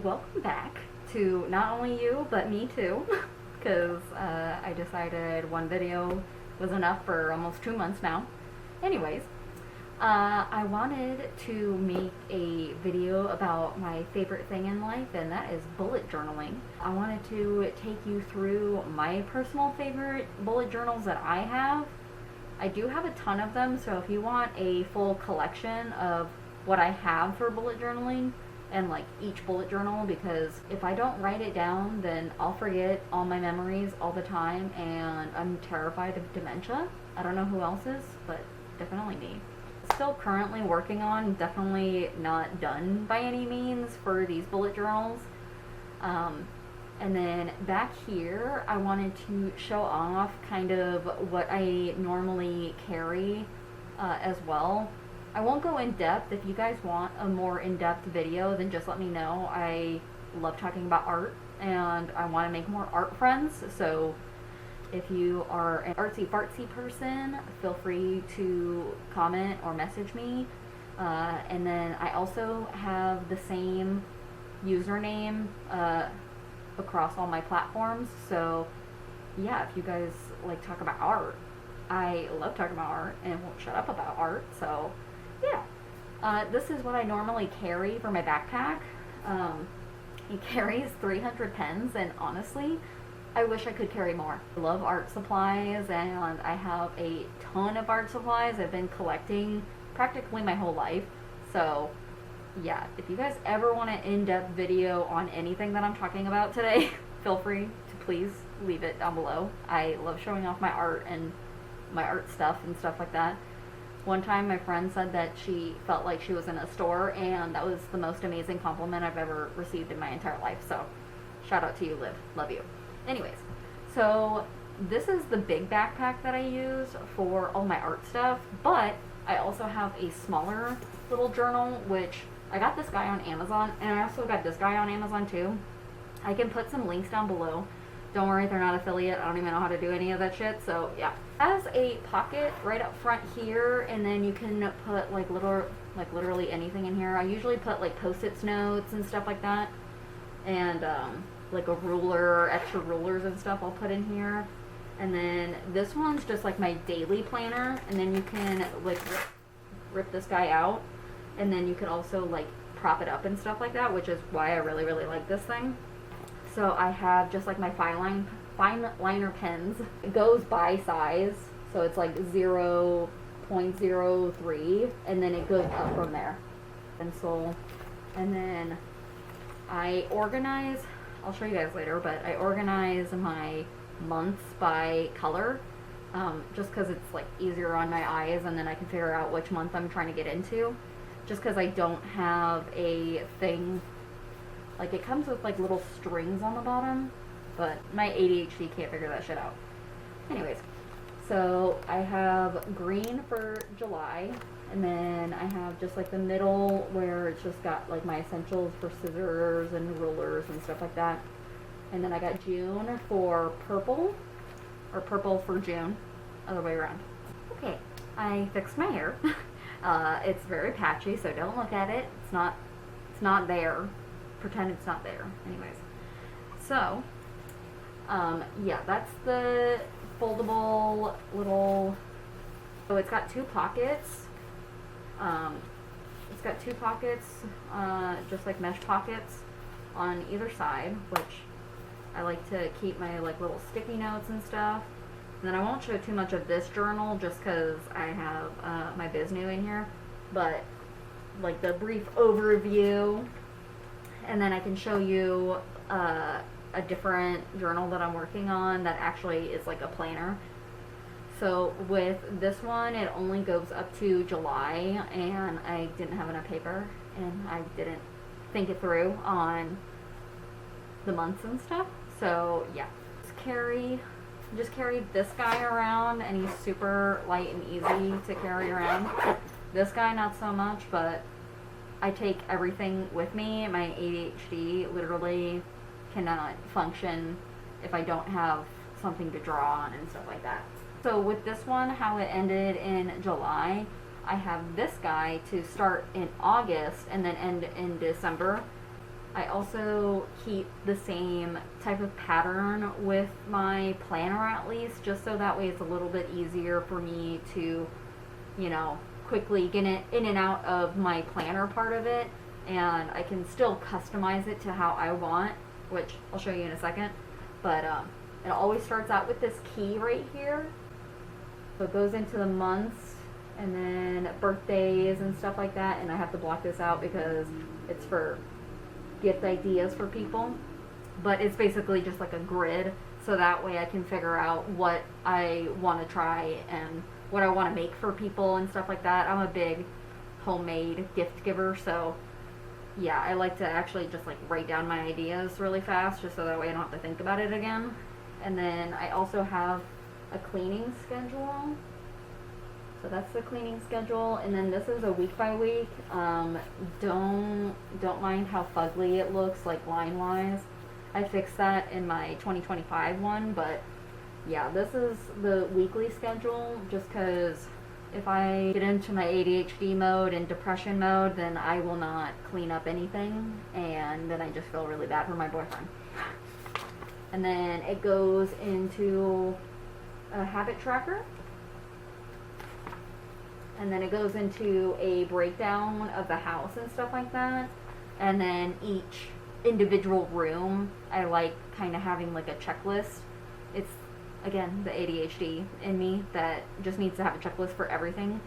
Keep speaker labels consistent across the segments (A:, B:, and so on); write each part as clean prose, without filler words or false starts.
A: welcome back to not only you, but me too, because I decided one video was enough for almost 2 months now. Anyways, I wanted to make a video about my favorite thing in life, and that is bullet journaling. I wanted to take you through my personal favorite bullet journals that I have. I do have a ton of them, so if you want a full collection of what I have for bullet journaling, and like each bullet journal, because if I don't write it down, then I'll forget all my memories all the time, and I'm terrified of dementia. I don't know who else is, but definitely me. Still currently working on, definitely not done by any means for these bullet journals. And then back here, I wanted to show off kind of what I normally carry as well. I won't go in depth. If you guys want a more in-depth video, then just let me know. I love talking about art, and I want to make more art friends. So if you are an artsy-fartsy person, feel free to comment or message me. And then I also have the same username across all my platforms. So yeah, if you guys like talk about art, I love talking about art and won't shut up about art. So yeah, this is what I normally carry for my backpack. It carries 300 pens, and honestly, I wish I could carry more. I love art supplies, and I have a ton of art supplies I've been collecting practically my whole life. So yeah, if you guys ever want an in-depth video on anything that I'm talking about today, feel free to please leave it down below. I love showing off my art and my art stuff and stuff like that. One time my friend said that she felt like she was in a store, and that was the most amazing compliment I've ever received in my entire life. So shout out to you, Liv. Love you. Anyways, so this is the big backpack that I use for all my art stuff, but I also have a smaller little journal, which I got this guy on Amazon, and I also got this guy on Amazon too. I can put some links down below. Don't worry, they're not affiliate. I don't even know how to do any of that shit. So yeah, it has a pocket right up front here, and then you can put like literally anything in here. I usually put like Post-it notes and stuff like that, and like a ruler, extra rulers and stuff I'll put in here. And then this one's just like my daily planner, and then you can like rip this guy out, and then you can also like prop it up and stuff like that, which is why I really like this thing. So I have just like my fine liner pens. It goes by size, so it's like 0.03, and then it goes up from there. Pencil, and then I organize, I'll show you guys later, but I organize my months by color, just because it's like easier on my eyes, and then I can figure out which month I'm trying to get into, just because I don't have a thing. Like, it comes with like little strings on the bottom, but my ADHD can't figure that shit out. Anyways, so I have green for July, and then I have just like the middle where it's just got like my essentials for scissors and rulers and stuff like that. And then I got June for purple, or purple for June, other way around. Okay, I fixed my hair. It's very patchy, so don't look at it. It's not there. Pretend it's not there. Anyways, so yeah, that's the foldable little. So it's got two pockets. It's got two pockets, just like mesh pockets on either side, which I like to keep my like little sticky notes and stuff. And then I won't show too much of this journal just because I have my BizNew in here, but like the brief overview. And then I can show you a different journal that I'm working on that actually is like a planner. So with this one, it only goes up to July, and I didn't have enough paper, and I didn't think it through on the months and stuff. So yeah, just carry this guy around, and he's super light and easy to carry around. This guy not so much, but I take everything with me. My ADHD literally cannot function if I don't have something to draw on and stuff like that. So with this one, how it ended in July, I have this guy to start in August and then end in December. I also keep the same type of pattern with my planner, at least, just so that way it's a little bit easier for me to, you know, quickly get it in and out of my planner part of it, and I can still customize it to how I want, which I'll show you in a second. But it always starts out with this key right here. So it goes into the months and then birthdays and stuff like that, and I have to block this out because it's for gift ideas for people. But it's basically just like a grid, so that way I can figure out what I want to try and what I want to make for people and stuff like that. I'm a big homemade gift giver, so yeah, I like to actually just like write down my ideas really fast, just so that way I don't have to think about it again. And then I also have a cleaning schedule. So that's the cleaning schedule, and then this is a week by week. Don't mind how fugly it looks, like line wise. I fixed that in my 2025 one, but yeah, this is the weekly schedule, just because if I get into my ADHD mode and depression mode, then I will not clean up anything, and then I just feel really bad for my boyfriend. And then it goes into a habit tracker. And then it goes into a breakdown of the house and stuff like that. And then each individual room, I like kind of having like a checklist. It's, again, the ADHD in me that just needs to have a checklist for everything,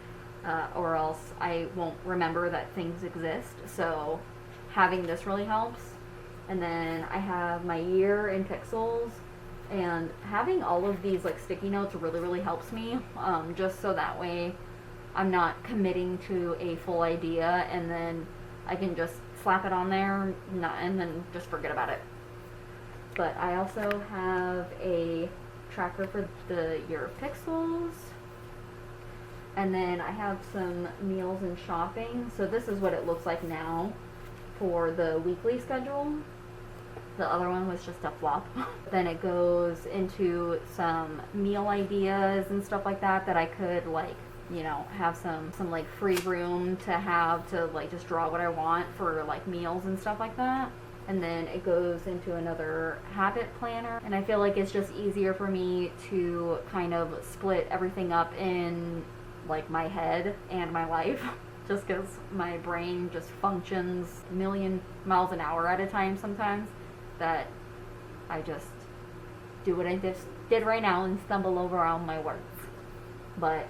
A: or else I won't remember that things exist. So having this really helps. And then I have my year in pixels. And having all of these like sticky notes really helps me, just so that way I'm not committing to a full idea and then I can just slap it on there and then just forget about it. But I also have a tracker for the year of pixels, and then I have some meals and shopping. So this is what it looks like now for the weekly schedule. The other one was just a flop. Then it goes into some meal ideas and stuff like that that I could like, you know, have some like free room to have to like just draw what I want for like meals and stuff like that. And then it goes into another habit planner, and I feel like it's just easier for me to kind of split everything up in like my head and my life, just because my brain just functions a million miles an hour at a time sometimes, that I just do what I just did right now and stumble over all my words. But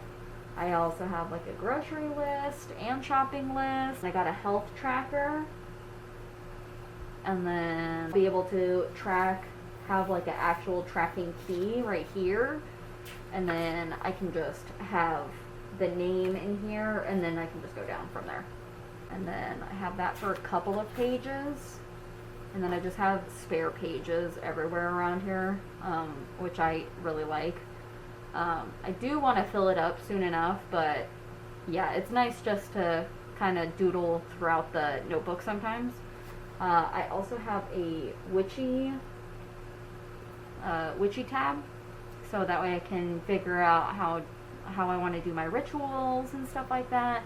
A: I also have like a grocery list and shopping list. I got a health tracker, and then be able to have like an actual tracking key right here, and then I can just have the name in here, and then I can just go down from there. And then I have that for a couple of pages, and then I just have spare pages everywhere around here, which I really like. I do want to fill it up soon enough, but yeah, it's nice just to kind of doodle throughout the notebook sometimes. I also have a witchy tab, so that way I can figure out how I want to do my rituals and stuff like that,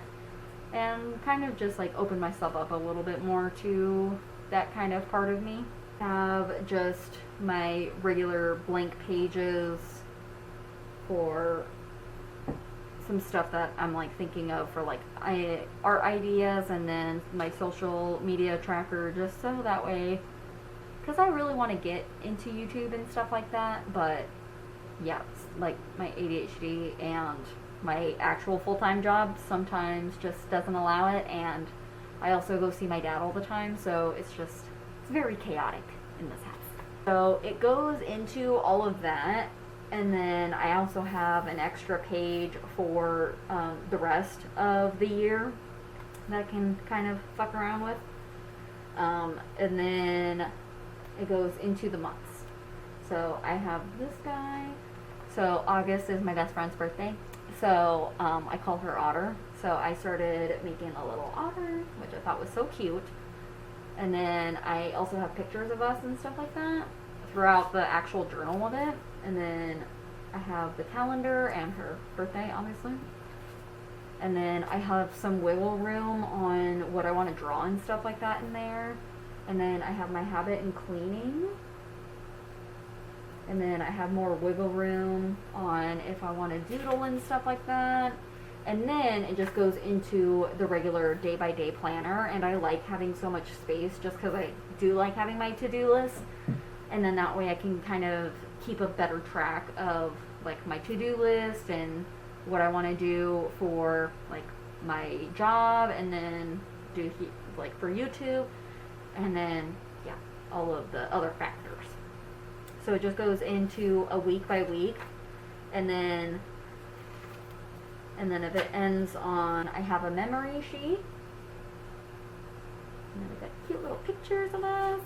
A: and kind of just like open myself up a little bit more to that kind of part of me. I have just my regular blank pages for some stuff that I'm like thinking of for like art ideas, and then my social media tracker, just so that way, because I really want to get into YouTube and stuff like that, but yeah, like my ADHD and my actual full-time job sometimes just doesn't allow it, and I also go see my dad all the time, so it's very chaotic in this house. So it goes into all of that. And then I also have an extra page for the rest of the year that I can kind of fuck around with. And then it goes into the months. So I have this guy. So August is my best friend's birthday. So I call her Otter. So I started making a little otter, which I thought was so cute. And then I also have pictures of us and stuff like that throughout the actual journal of it. And then I have the calendar and her birthday, obviously. And then I have some wiggle room on what I want to draw and stuff like that in there. And then I have my habit in cleaning. And then I have more wiggle room on if I want to doodle and stuff like that. And then it just goes into the regular day-by-day planner, and I like having so much space just because I do like having my to-do list. And then that way I can kind of keep a better track of like my to-do list and what I want to do for like my job, and then do like for YouTube, and then yeah, all of the other factors. So it just goes into a week by week, and then if it ends on, I have a memory sheet, and then I got cute little pictures of us,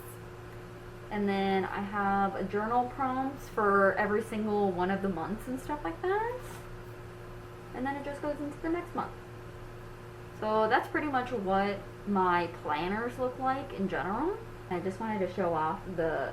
A: and then I have a journal prompts for every single one of the months and stuff like that, and then it just goes into the next month. So that's pretty much what my planners look like in general. I just wanted to show off the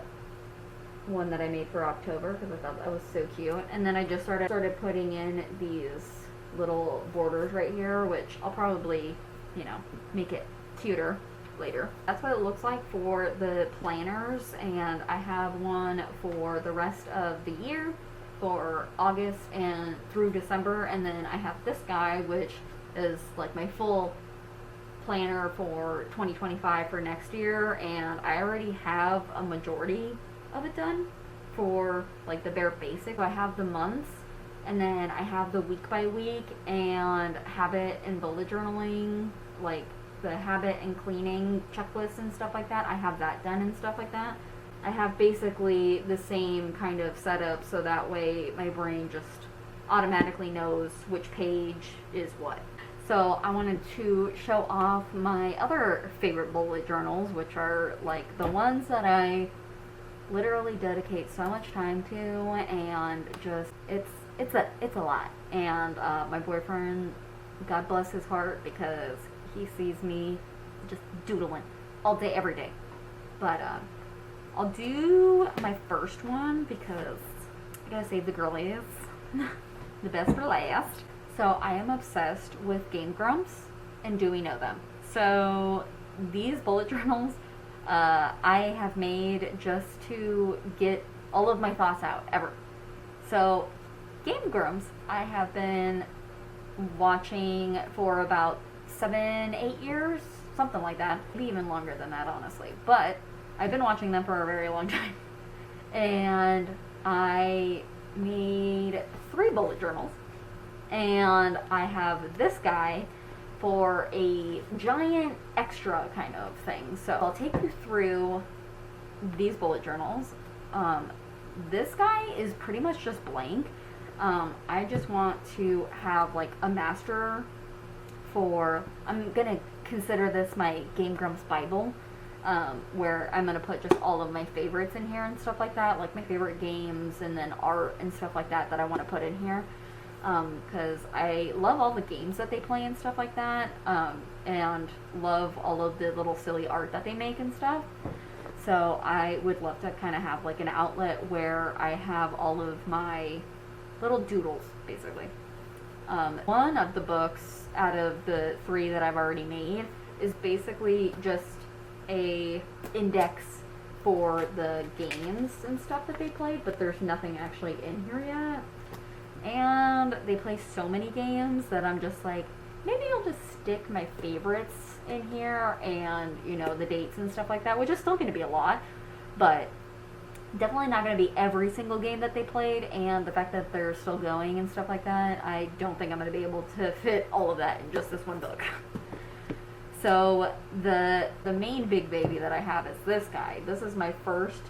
A: one that I made for October because I thought that was so cute. And then I just started putting in these little borders right here, which I'll probably, you know, make it cuter later. That's what it looks like for the planners, and I have one for the rest of the year for August and through December, and then I have this guy which is like my full planner for 2025 for next year, and I already have a majority of it done for like the bare basic. So I have the months, and then I have the week by week and habit and bullet journaling, like the habit and cleaning checklists and stuff like that. I have that done and stuff like that. I have basically the same kind of setup, so that way my brain just automatically knows which page is what. So I wanted to show off my other favorite bullet journals, which are like the ones that I literally dedicate so much time to, and just it's a lot. And my boyfriend, God bless his heart, because he sees me just doodling all day every day. But I'll do my first one because I gotta save the girlies. The best for last. So I am obsessed with Game Grumps, and do we know them? So these bullet journals I have made just to get all of my thoughts out ever. So Game Grumps I have been watching for about 7-8 years, something like that. Maybe even longer than that, honestly. But I've been watching them for a very long time. And I made 3 bullet journals. And I have this guy for a giant extra kind of thing. So I'll take you through these bullet journals. This guy is pretty much just blank. I just want to have like a master for, I'm gonna consider this my Game Grumps Bible, where I'm gonna put just all of my favorites in here and stuff like that, like my favorite games and then art and stuff like that I want to put in here. Because I love all the games that they play and stuff like that, and love all of the little silly art that they make and stuff. So I would love to kind of have like an outlet where I have all of my little doodles, basically. One of the books out of the 3 that I've already made is basically just a index for the games and stuff that they played, but there's nothing actually in here yet. And they play so many games that I'm just like, maybe I'll just stick my favorites in here and, you know, the dates and stuff like that, which is still going to be a lot, but definitely not going to be every single game that they played. And the fact that they're still going and stuff like that, I don't think I'm going to be able to fit all of that in just this one book. So the main big baby that I have is this guy. This is my first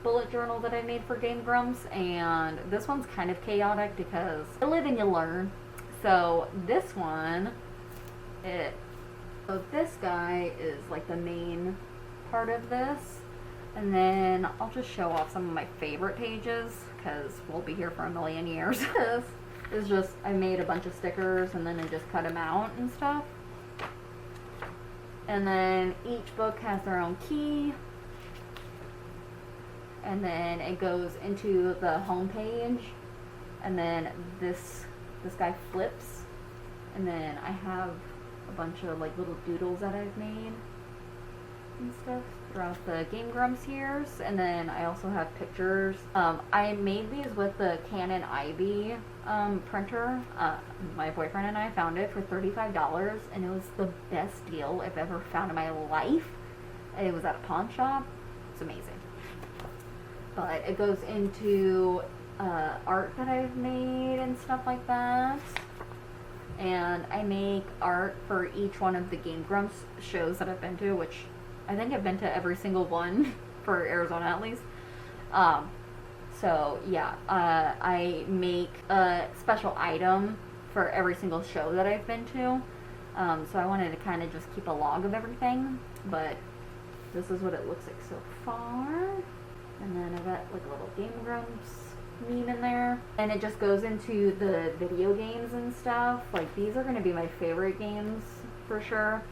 A: bullet journal that I made for Game Grumps, and this one's kind of chaotic because you live and you learn. So this one, so this guy is like the main part of this, and then I'll just show off some of my favorite pages because we'll be here for a million years. This is just, I made a bunch of stickers and then I just cut them out and stuff. And then each book has their own key. And then it goes into the home page, and then this guy flips, and then I have a bunch of like little doodles that I've made. and stuff throughout the Game Grumps years, and then I also have pictures. I made these with the Canon IB printer. My boyfriend and I found it for $35, and it was the best deal I've ever found in my life. It was at a pawn shop. It's amazing. But it goes into art that I've made and stuff like that. And I make art for each one of the Game Grumps shows that I've been to, which I think I've been to every single one for Arizona at least. So yeah, I make a special item for every single show that I've been to. So I wanted to kind of just keep a log of everything, but this is what it looks like so far. And then I got like a little Game Grumps meme in there, and it just goes into the video games and stuff. Like, these are going to be my favorite games for sure,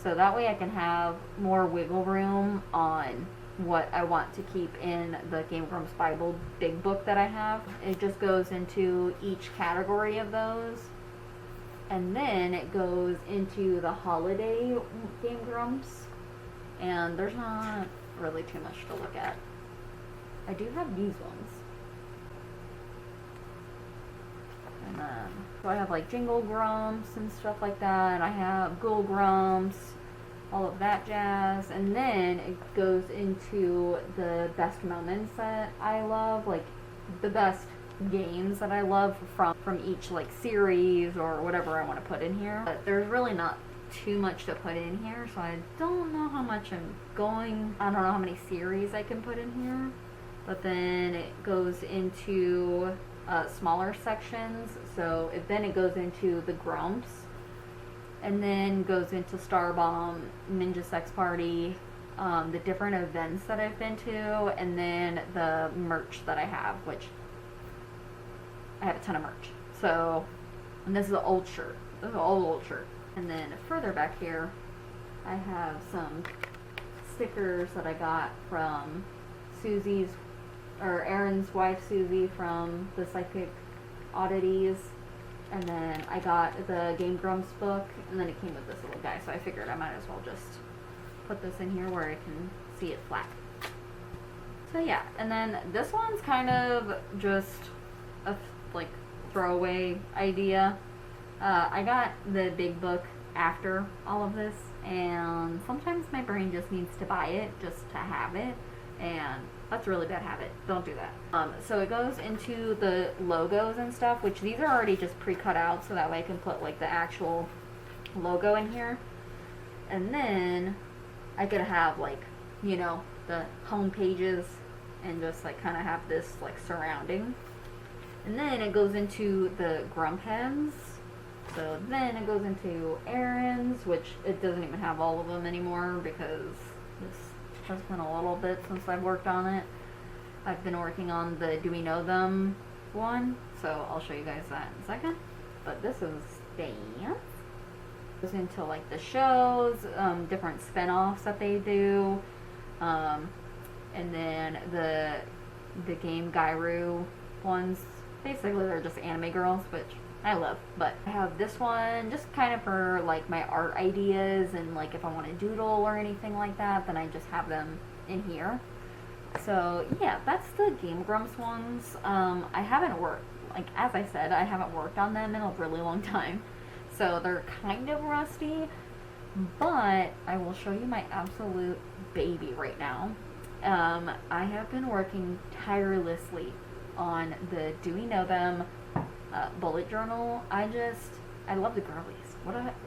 A: so that way I can have more wiggle room on what I want to keep in the Game Grumps Bible big book that I have. It just goes into each category of those, and then it goes into the holiday Game Grumps, and there's not really too much to look at. I do have these ones. And then, so I have like Jingle Grumps and stuff like that. I have Ghoul Grumps, all of that jazz. And then it goes into the best moments that I love, like the best games that I love from each like series or whatever I want to put in here. But there's really not too much to put in here, so I don't know how much I'm going. I don't know how many series I can put in here. But then it goes into smaller sections, so then it goes into the Grumps, and then goes into Star Bomb, Ninja Sex Party, the different events that I've been to, and then the merch that I have, which I have a ton of merch. So, and this is an old shirt. This is an old shirt. And then further back here, I have some stickers that I got from Aaron's wife Susie from the Psychic Oddities, and then I got the Game Grumps book, and then it came with this little guy, so I figured I might as well just put this in here where I can see it flat. So yeah, and then this one's kind of just a like throwaway idea. I got the big book after all of this, and sometimes my brain just needs to buy it just to have it, and that's a really bad habit. Don't do that. So it goes into the logos and stuff, which these are already just pre-cut out, so that way I can put like the actual logo in here. And then I could have like, you know, the home pages and just like kind of have this like surrounding. And then it goes into the Grump heads. So then it goes into Aaron's, which it doesn't even have all of them anymore because this has been a little bit since I've worked on it. I've been working on the Do We Know Them one, so I'll show you guys that in a second. But this is dance. Goes into like the shows, different spin-offs that they do, and then the game Gairu ones. Basically, they're just anime girls, which I love. But I have this one just kind of for like my art ideas, and like if I want to doodle or anything like that, then I just have them in here. So yeah, that's the Game Grumps ones. I haven't worked, like as I said, I haven't worked on them in a really long time, so they're kind of rusty. But I will show you my absolute baby right now. I have been working tirelessly on the Do We Know Them bullet journal. I love the girlies.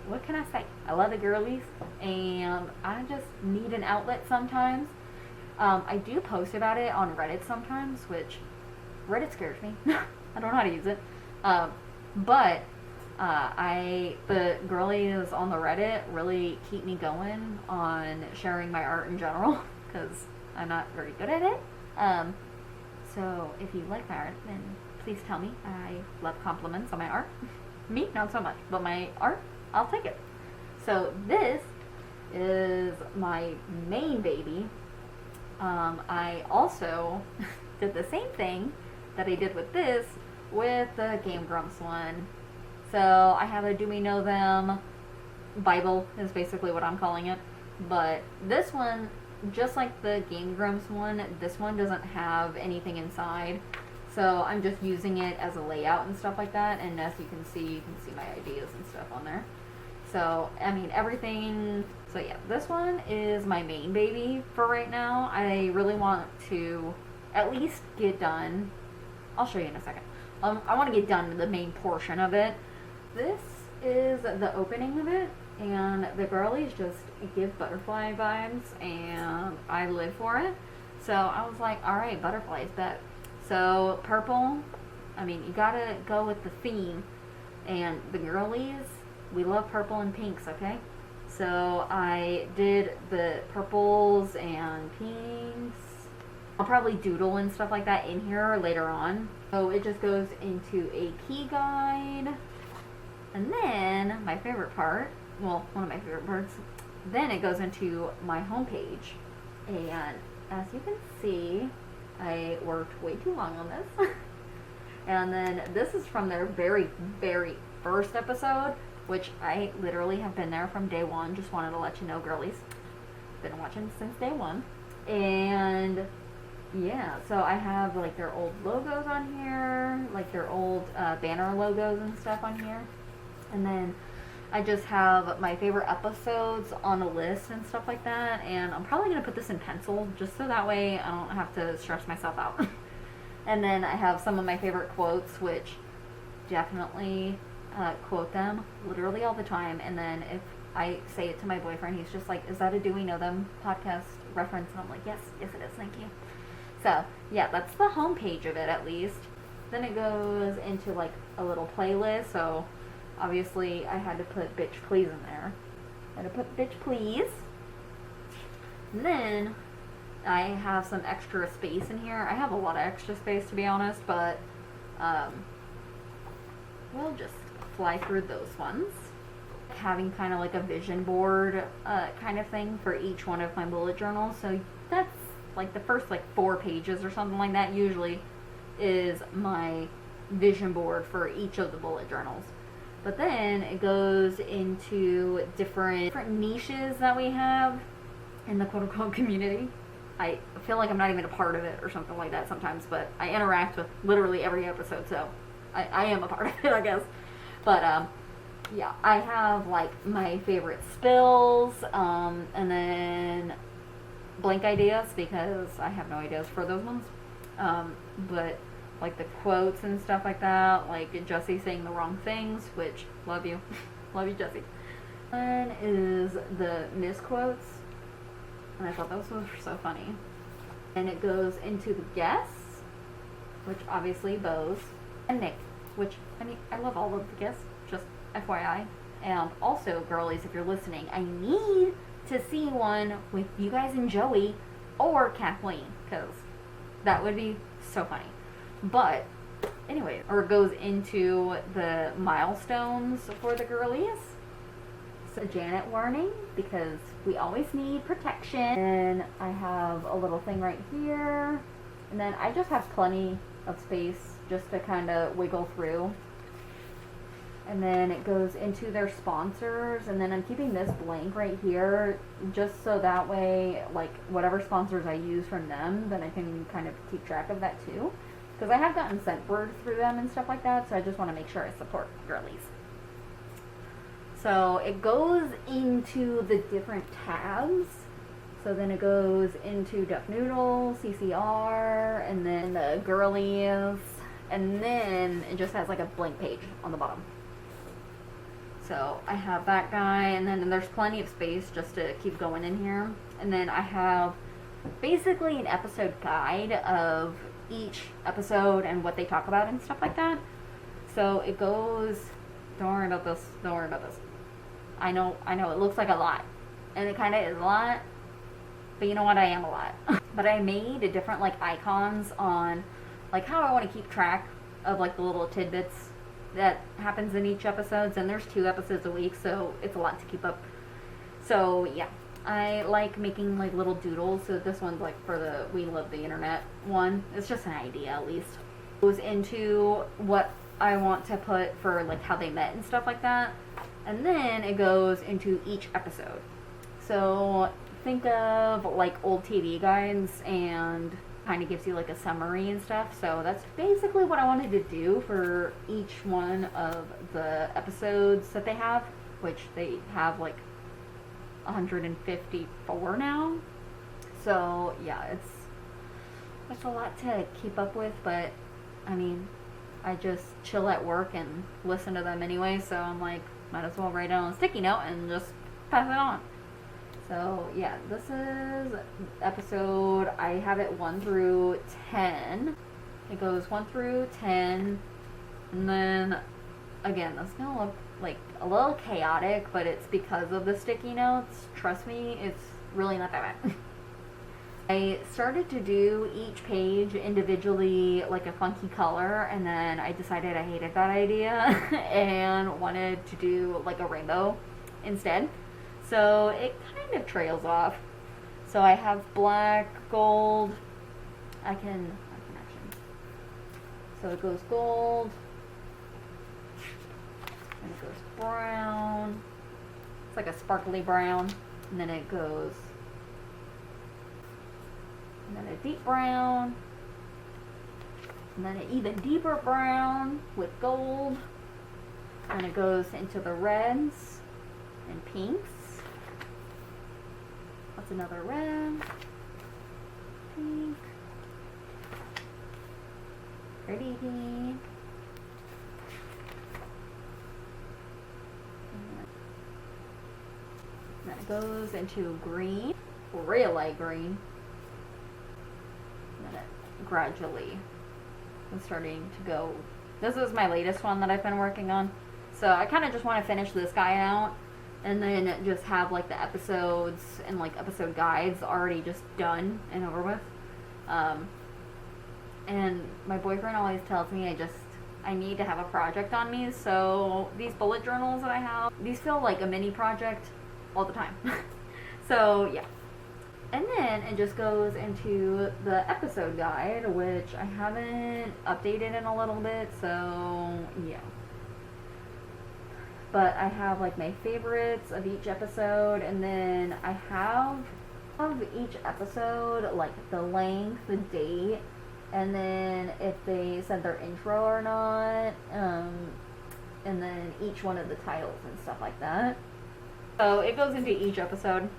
A: What can I say? I love the girlies, and I just need an outlet sometimes. I do post about it on Reddit sometimes, which Reddit scares me. I don't know how to use it. But the girlies on the Reddit really keep me going on sharing my art in general, because I'm not very good at it. So if you like my art, then please tell me. I love compliments on my art. Me, not so much, but my art, I'll take it. So this is my main baby. I also did the same thing that I did with this with the Game Grumps one. So I have a Do We Know Them Bible is basically what I'm calling it. But this one, just like the Game Grumps one, this one doesn't have anything inside. So I'm just using it as a layout and stuff like that. And as you can see my ideas and stuff on there. So, I mean, everything. So yeah, this one is my main baby for right now. I really want to at least get done. I'll show you in a second. I want to get done the main portion of it. This is the opening of it. And the girlies just give butterfly vibes. And I live for it. So I was like, alright, butterflies, bet. So, purple, I mean, you gotta go with the theme. And the girlies, we love purple and pinks, okay? So, I did the purples and pinks. I'll probably doodle and stuff like that in here later on. So, it just goes into a key guide. And then, my favorite part, well, one of my favorite parts, then it goes into my homepage. And as you can see, I worked way too long on this. And then this is from their very, very first episode, which I literally have been there from day one. Just wanted to let you know, girlies. Been watching since day one. And yeah, so I have like their old logos on here, like their old banner logos and stuff on here. And then I just have my favorite episodes on a list and stuff like that, and I'm probably going to put this in pencil just so that way I don't have to stress myself out. And then I have some of my favorite quotes, which definitely quote them literally all the time, and then if I say it to my boyfriend, he's just like, is that a Do We Know Them podcast reference? And I'm like, yes it is, thank you. So yeah, that's the home page of it at least. Then it goes into like a little playlist, so obviously, I had to put Bitch Please in there. I had to put Bitch Please. And then, I have some extra space in here. I have a lot of extra space, to be honest, but we'll just fly through those ones. Having kind of like a vision board kind of thing for each one of my bullet journals. So, that's like the first like 4 pages or something like that usually is my vision board for each of the bullet journals. But then it goes into different niches that we have in the quote-unquote community. I feel like I'm not even a part of it or something like that sometimes, but I interact with literally every episode, so I am a part of it, I guess. But, yeah, I have, like, my favorite spills, and then blank ideas, because I have no ideas for those ones. But like the quotes and stuff like that, like Jessie saying the wrong things, which, love you. Love you, Jessie. One is the misquotes, and I thought those were so funny. And it goes into the guests, which obviously Bose, and Nick, which, I mean, I love all of the guests, just FYI. And also, girlies, if you're listening, I need to see one with you guys and Joey, or Kathleen, because that would be so funny. But anyway, or it goes into the milestones for the girlies. So Janet warning, because we always need protection. And I have a little thing right here. And then I just have plenty of space just to kind of wiggle through. And then it goes into their sponsors, and then I'm keeping this blank right here just so that way, like, whatever sponsors I use from them, then I can kind of keep track of that too. Because I have gotten sent word through them and stuff like that, so I just want to make sure I support girlies. So it goes into the different tabs. So then it goes into Duck Noodle, CCR, and then the girlies, and then it just has like a blank page on the bottom. So I have that guy, and then there's plenty of space just to keep going in here. And then I have basically an episode guide of each episode and what they talk about and stuff like that. So it goes, don't worry about this, don't worry about this. I know, it looks like a lot. And it kind of is a lot, but you know what, I am a lot. But I made different like icons on like how I want to keep track of like the little tidbits that happens in each episode, and there's 2 episodes a week, so it's a lot to keep up. So yeah, I like making like little doodles. So this one's like for the We Love the Internet one. It's just an idea at least. It goes into what I want to put for like how they met and stuff like that, and then it goes into each episode. So think of like old TV guides and kind of gives you like a summary and stuff. So that's basically what I wanted to do for each one of the episodes that they have, which they have like 154 now. So yeah, it's a lot to keep up with, but I mean, I just chill at work and listen to them anyway, so I'm like, might as well write it on a sticky note and just pass it on. So yeah, this is episode, I have it 1 through 10. It goes 1 through 10, and then again, this is gonna look like a little chaotic, but it's because of the sticky notes. Trust me, it's really not that bad. I started to do each page individually like a funky color, and then I decided I hated that idea and wanted to do like a rainbow instead. So it kind of trails off. So I have black, gold. I can actually. So it goes gold, and it goes brown. It's like a sparkly brown, and then it goes. And then a deep brown, and then an even deeper brown with gold, and it goes into the reds and pinks. What's another red? Pink. Pretty pink. And then it goes into green, real light green. Gradually I'm starting to go. This is my latest one that I've been working on, so I kind of just want to finish this guy out and then just have like the episodes and like episode guides already just done and over with. And my boyfriend always tells me I need to have a project on me, so these bullet journals that I have, these feel like a mini project all the time. So yeah. And then it just goes into the episode guide, which I haven't updated in a little bit, so yeah. But I have like my favorites of each episode, and then I have of each episode like the length, the date, and then if they said their intro or not, and then each one of the titles and stuff like that. So it goes into each episode,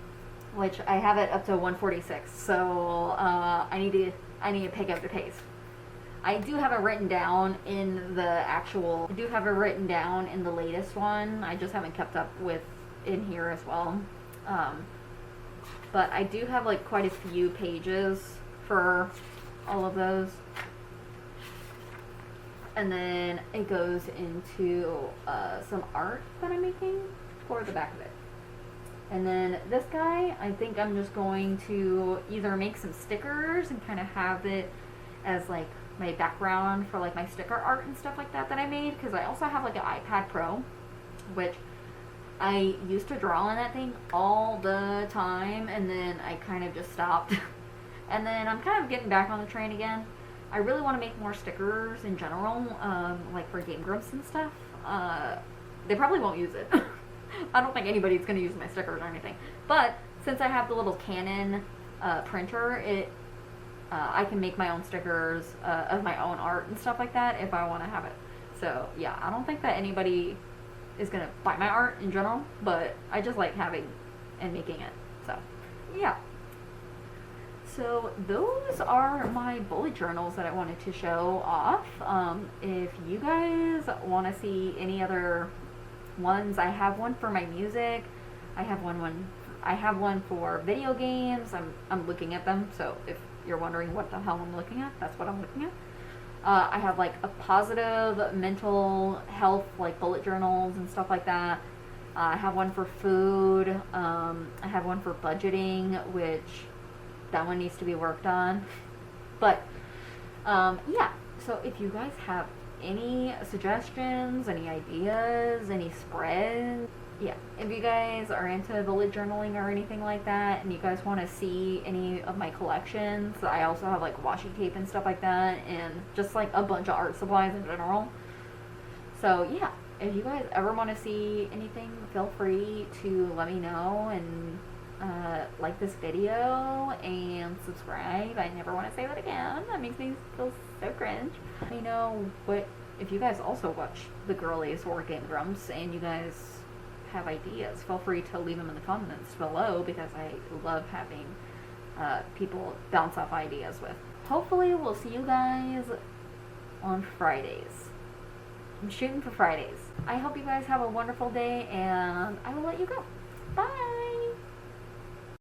A: which I have it up to 146, so I need to pick up the pace. I do have it written down in the latest one. I just haven't kept up with in here as well. But I do have like quite a few pages for all of those. And then it goes into some art that I'm making for the back of it. And then this guy, I think I'm just going to either make some stickers and kind of have it as like my background for like my sticker art and stuff like that I made, because I also have like an iPad Pro, which I used to draw on that thing all the time, and then I kind of just stopped. And then I'm kind of getting back on the train again. I really want to make more stickers in general, like for Game Grumps and stuff. They probably won't use it. I don't think anybody's going to use my stickers or anything. But since I have the little Canon printer, I can make my own stickers of my own art and stuff like that if I want to have it. So yeah, I don't think that anybody is going to buy my art in general, but I just like having and making it. So yeah. So those are my bullet journals that I wanted to show off. If you guys want to see any other ones, I have one for my music. I have one for video games. I'm looking at them, so if you're wondering what the hell I'm looking at, that's what I'm looking at. I have like a positive mental health, like bullet journals and stuff like that. I have one for food. I have one for budgeting, which that one needs to be worked on. But yeah, so if you guys have any suggestions, any ideas, any spreads, yeah, if you guys are into bullet journaling or anything like that, and you guys want to see any of my collections, I also have like washi tape and stuff like that, and just like a bunch of art supplies in general. So yeah, if you guys ever want to see anything, feel free to let me know, and like this video and subscribe. I never want to say that again. That makes me feel so cringe. Let me know what if you guys also watch the girlies or Game Grumps and you guys have ideas. Feel free to leave them in the comments below because I love having people bounce off ideas with. Hopefully we'll see you guys on Fridays. I'm shooting for Fridays. I hope you guys have a wonderful day and I will let you go. Bye!